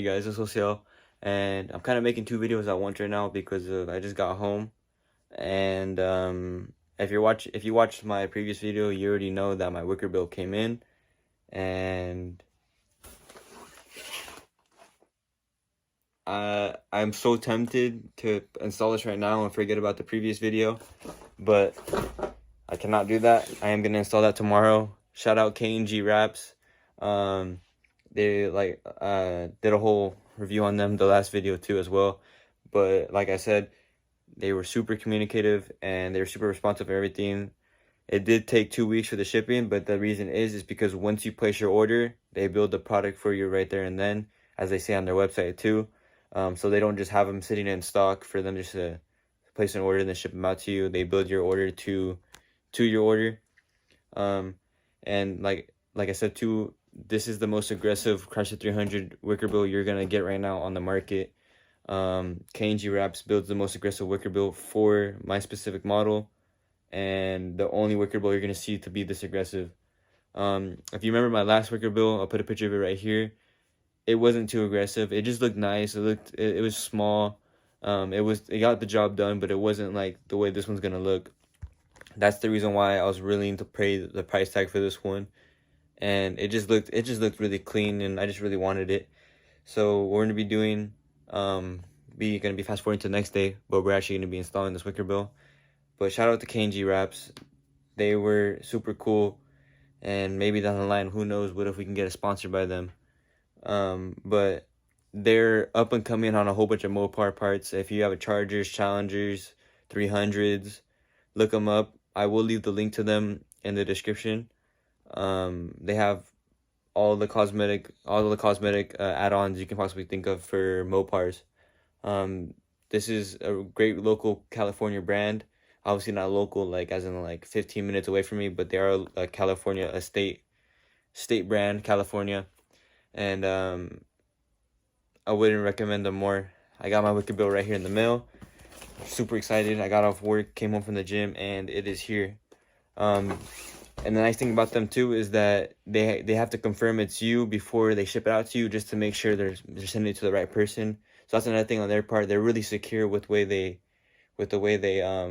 guys, it's Social, and I'm kind of making two videos at once right now because I just got home, and if you watched my previous video, you already know that my Wicker bill came in, and I'm so tempted to install this right now and forget about the previous video, but I cannot do that. I am gonna install that tomorrow. Shout out KNG Wraps. They did a whole review on them the last video too as well, but like I said, they were super communicative and they were super responsive and everything. It did take 2 weeks for the shipping, but the reason is because once you place your order, they build the product for you right there and then, as they say on their website too. So they don't just have them sitting in stock for them just to place an order and then ship them out to you. They build your order to your order. And like I said too, this is the most aggressive Crusher 300 Wicker bill you're gonna get right now on the market. KNG Wraps builds the most aggressive Wicker bill for my specific model, and the only Wicker bill you're gonna see to be this aggressive. If you remember my last Wicker bill, I'll put a picture of it right here. It wasn't too aggressive. It just looked nice. It was small. It got the job done, but it wasn't like the way this one's gonna look. That's the reason why I was willing to pay the price tag for this one. And it just looked really clean, and I just really wanted it. So what we're gonna be doing, gonna be fast forwarding to the next day, but we're actually gonna be installing this Wicker bill. But shout out to KNG Wraps. They were super cool, and maybe down the line, who knows, what if we can get a sponsor by them. But they're up and coming on a whole bunch of Mopar parts. If you have a Chargers, Challengers, 300s, look them up. I will leave the link to them in the description. They have all the cosmetic add-ons you can possibly think of for Mopars. This is a great local California brand. Obviously not local, like as in like 15 minutes away from me, but they are a state brand, California. And I wouldn't recommend them more. I got my Wicker bill right here in the mail. Super excited. I got off work, came home from the gym, and it is here. And the nice thing about them too is that they have to confirm it's you before they ship it out to you, just to make sure they're sending it to the right person. So that's another thing on their part. They're really secure with the way they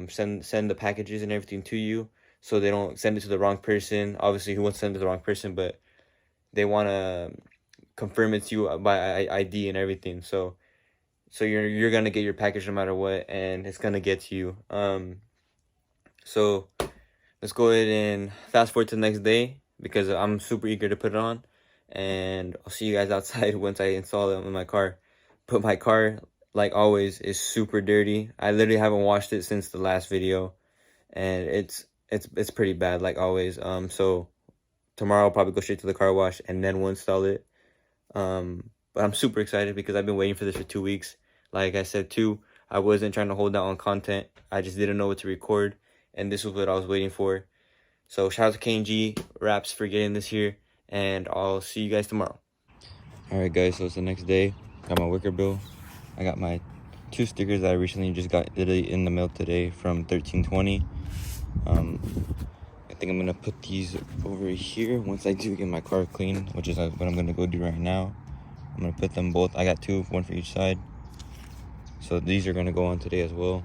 send the packages and everything to you, so they don't send it to the wrong person. Obviously, who wants to send it to the wrong person, but they want to confirm it's you by ID and everything. So you're gonna get your package no matter what, and it's gonna get to you. So let's go ahead and fast forward to the next day, because I'm super eager to put it on, and I'll see you guys outside once I install it in my car. But my car, like always, is super dirty. I literally haven't washed it since the last video, and it's pretty bad, like always. So tomorrow I'll probably go straight to the car wash and then we'll install it. But I'm super excited because I've been waiting for this for 2 weeks. Like I said too, I wasn't trying to hold out on content. I just didn't know what to record, and this was what I was waiting for. So shout out to KNG Wraps for getting this here, and I'll see you guys tomorrow. Alright guys, so it's the next day. Got my Wicker bill. I got my 2 stickers that I recently just got in the mail today from 1320. I think I'm gonna put these over here once I do get my car clean, which is what I'm gonna go do right now. I'm gonna put them both. I got 2, one for each side. So these are gonna go on today as well.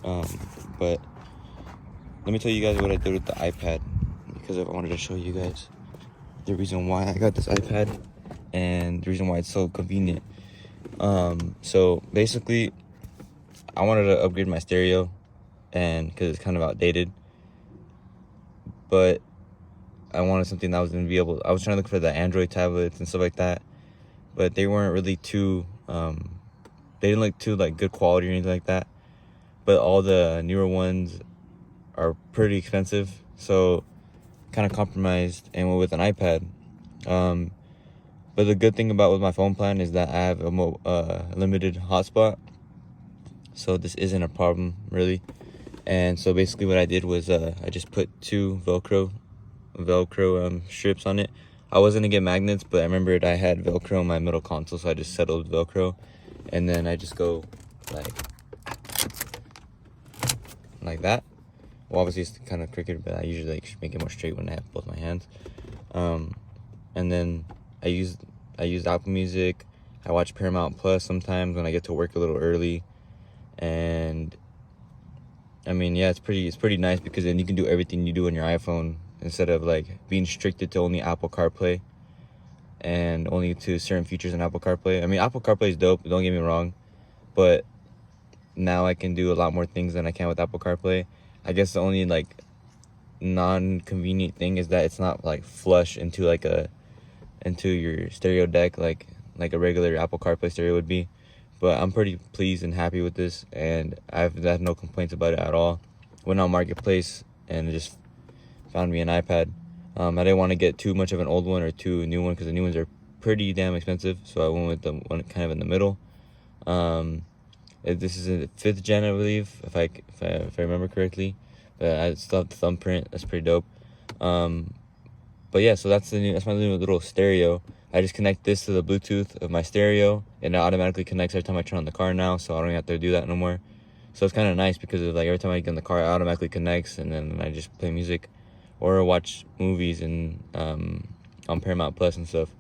But let me tell you guys what I did with the iPad, because I wanted to show you guys the reason why I got this iPad and the reason why it's so convenient. So basically, I wanted to upgrade my stereo, and because it's kind of outdated, but I wanted something that was gonna be able. I was trying to look for the Android tablets and stuff like that, but they weren't really too. They didn't look too like good quality or anything like that. But all the newer ones are pretty expensive, so kind of compromised and went with an iPad. But the good thing about with my phone plan is that I have a limited hotspot, so this isn't a problem really. And so basically what I did was I just put 2 Velcro strips on it. I was gonna get magnets, but I remembered I had Velcro in my middle console, so I just settled Velcro, and then I just go like that. Well, obviously it's kind of crooked, but I usually like make it more straight when I have both my hands. And then I used Apple Music. I watch Paramount Plus sometimes when I get to work a little early. And I mean, yeah, it's pretty nice because then you can do everything you do on your iPhone instead of like being restricted to only Apple CarPlay and only to certain features in Apple CarPlay. I mean, Apple CarPlay is dope, don't get me wrong, but now I can do a lot more things than I can with Apple CarPlay. I guess the only like non-convenient thing is that it's not like flush into like into your stereo deck like a regular Apple CarPlay stereo would be. But I'm pretty pleased and happy with this, and I have no complaints about it at all. Went on Marketplace and just found me an iPad. I didn't want to get too much of an old one or too new one because the new ones are pretty damn expensive, so I went with the one kind of in the middle. This is a 5th gen, I believe, if I remember correctly. But I still have the thumbprint. That's pretty dope. But yeah, so that's my new little stereo. I just connect this to the Bluetooth of my stereo, and it automatically connects every time I turn on the car now, so I don't have to do that no more. So it's kind of nice because of, like, every time I get in the car, it automatically connects, and then I just play music or watch movies and on Paramount Plus and stuff.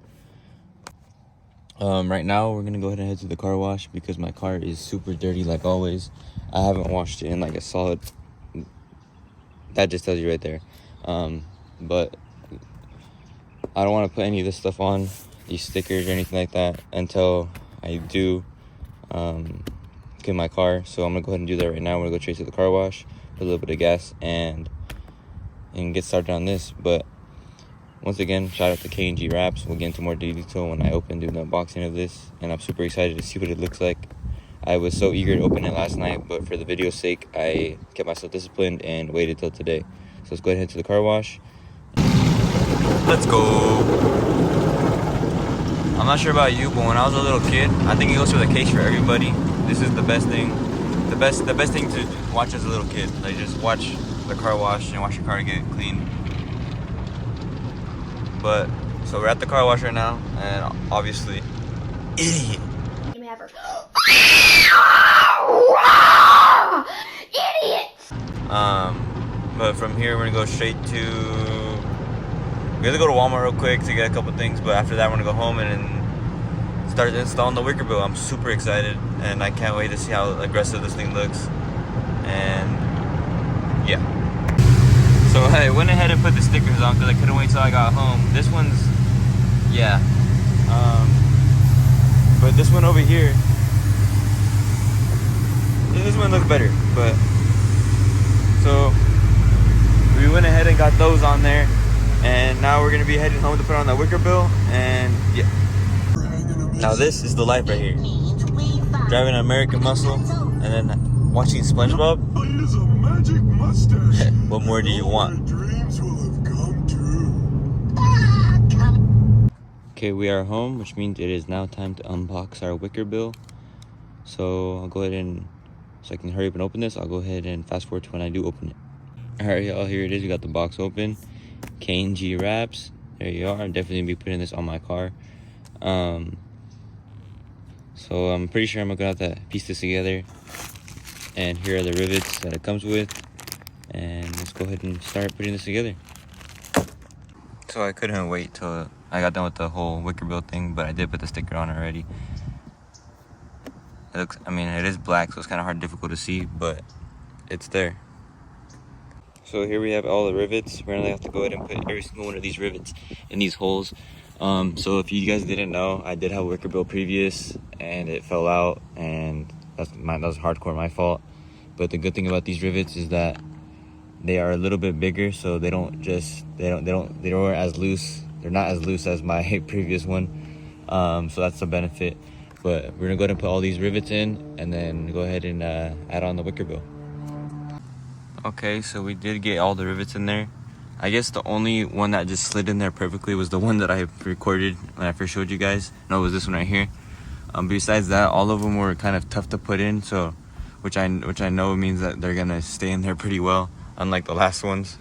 Right now we're gonna go ahead and head to the car wash because my car is super dirty like always. I haven't washed it in like a solid. That just tells you right there. But I don't want to put any of this stuff on, these stickers or anything like that, until I do get my car. So I'm gonna go ahead and do that right now. I'm gonna go straight to the car wash, put a little bit of gas, and get started on this. But once again, shout out to KNG Wraps. We'll get into more detail when I do the unboxing of this, and I'm super excited to see what it looks like. I was so eager to open it last night, but for the video's sake, I kept myself disciplined and waited till today. So let's go ahead and head to the car wash. Let's go. I'm not sure about you, but when I was a little kid, I think it goes through the case for everybody. This is the best thing. The best thing to watch as a little kid. Like, just watch the car wash and watch your car get clean. But so we're at the car wash right now, and obviously, idiot. Let me have her. Idiot. But from here we're gonna go straight to. We're gonna go to Walmart real quick to get a couple things, but after that we're gonna go home and start installing the Wicker bill. I'm super excited, and I can't wait to see how aggressive this thing looks. And yeah. So I went ahead and put the stickers on because I couldn't wait till I got home. This one's, yeah. But this one over here, this one looks better. But so we went ahead and got those on there, and now we're gonna be heading home to put on the Wicker bill. And yeah. Now this is the life right here. Driving an American Muscle and then watching SpongeBob. What more do you want? Okay, we are home, which means it is now time to unbox our Wicker bill. So I'll go ahead and, so I can hurry up and open this, I'll go ahead and fast forward to when I do open it. Alright y'all, here it is. We got the box open. KNG Wraps. There you are. I'm definitely gonna be putting this on my car. So I'm pretty sure I'm gonna have to piece this together. And here are the rivets that it comes with. And let's go ahead and start putting this together. So I couldn't wait till I got done with the whole Wicker bill thing, but I did put the sticker on already. It looks, I mean, it is black, so it's kind of difficult to see, but it's there. So here we have all the rivets. We're gonna have to go ahead and put every single one of these rivets in these holes. So if you guys didn't know, I did have a Wicker bill previous, and it fell out, and that was hardcore my fault. But the good thing about these rivets is that they are a little bit bigger, so they don't as loose. They're not as loose as my previous one. So that's the benefit. But we're gonna go ahead and put all these rivets in, and then go ahead and add on the Wicker bill. Okay, so we did get all the rivets in there. I guess the only one that just slid in there perfectly was the one that I recorded when I first showed you guys. No, it was this one right here. Besides that, all of them were kind of tough to put in, so which I know means that they're gonna stay in there pretty well, unlike the last ones.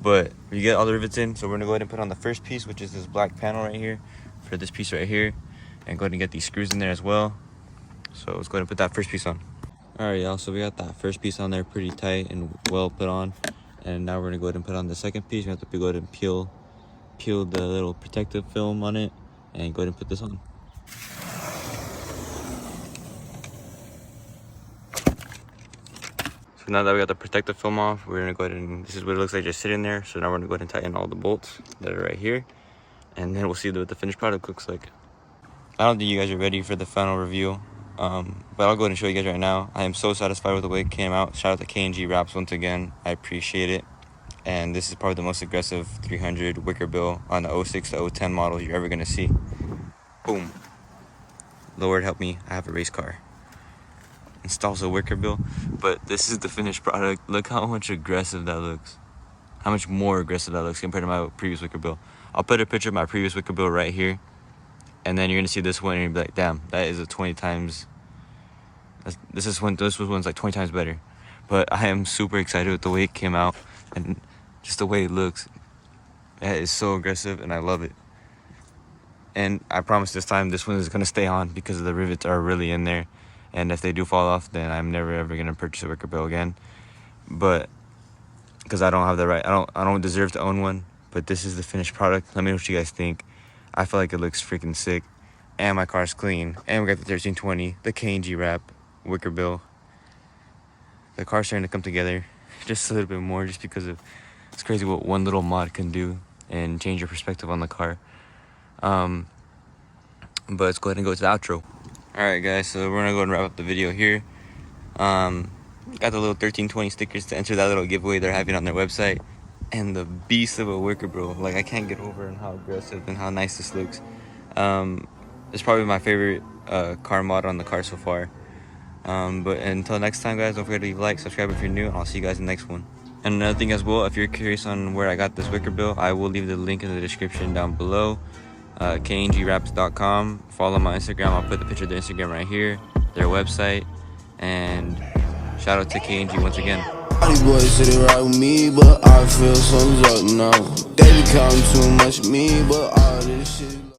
But we get all the rivets in, so we're gonna go ahead and put on the first piece, which is this black panel right here, for this piece right here, and go ahead and get these screws in there as well. So let's go ahead and put that first piece on. Alright y'all, so we got that first piece on there pretty tight and well put on, and now we're gonna go ahead and put on the second piece. We have to go ahead and peel the little protective film on it, and go ahead and put this on. now that we got the protective film off, we're gonna go ahead and, this is what it looks like just sitting there. So now we're gonna go ahead and tighten all the bolts that are right here, and then we'll see what the finished product looks like. I don't think you guys are ready for the final review, but I'll go ahead and show you guys right now. I am so satisfied with the way it came out. Shout out to KNG Wraps once again. I appreciate it. And this is probably the most aggressive 300 wicker bill on the 06 to 010 model you're ever gonna see. Boom. Lord help me, I have a race car. Installs a wicker bill, but this is the finished product. Look how much aggressive that looks. How much more aggressive that looks compared to my previous wicker bill. I'll put a picture of my previous wicker bill right here, and then you're gonna see this one and you'll be like, damn, that is a 20 times. This one's like 20 times better. But I am super excited with the way it came out and just the way it looks. It is so aggressive and I love it. And I promise this time this one is gonna stay on because the rivets are really in there. And if they do fall off, then I'm never ever gonna purchase a wicker bill again. But because I don't have the right, I don't deserve to own one. But this is the finished product. Let me know what you guys think. I feel like it looks freaking sick. And my car's clean. And we got the 1320, the KNG wrap, wicker bill. The car's starting to come together just a little bit more, just because of, it's crazy what one little mod can do and change your perspective on the car. But let's go ahead and go to the outro. Alright guys, so we're gonna go and wrap up the video here. Got the little 1320 stickers to enter that little giveaway they're having on their website. And the beast of a wicker bill. Like, I can't get over and how aggressive and how nice this looks. It's probably my favorite car mod on the car so far. But until next time guys, don't forget to leave a like, subscribe if you're new, and I'll see you guys in the next one. And another thing as well, if you're curious on where I got this wicker bill, I will leave the link in the description down below. KNGWraps.com. Follow my Instagram. I'll put the picture of their Instagram right here, their website, and shout out to KNG once again. These boys sitting right with me, but I feel so stuck now. They be counting too much of me, but all this shit.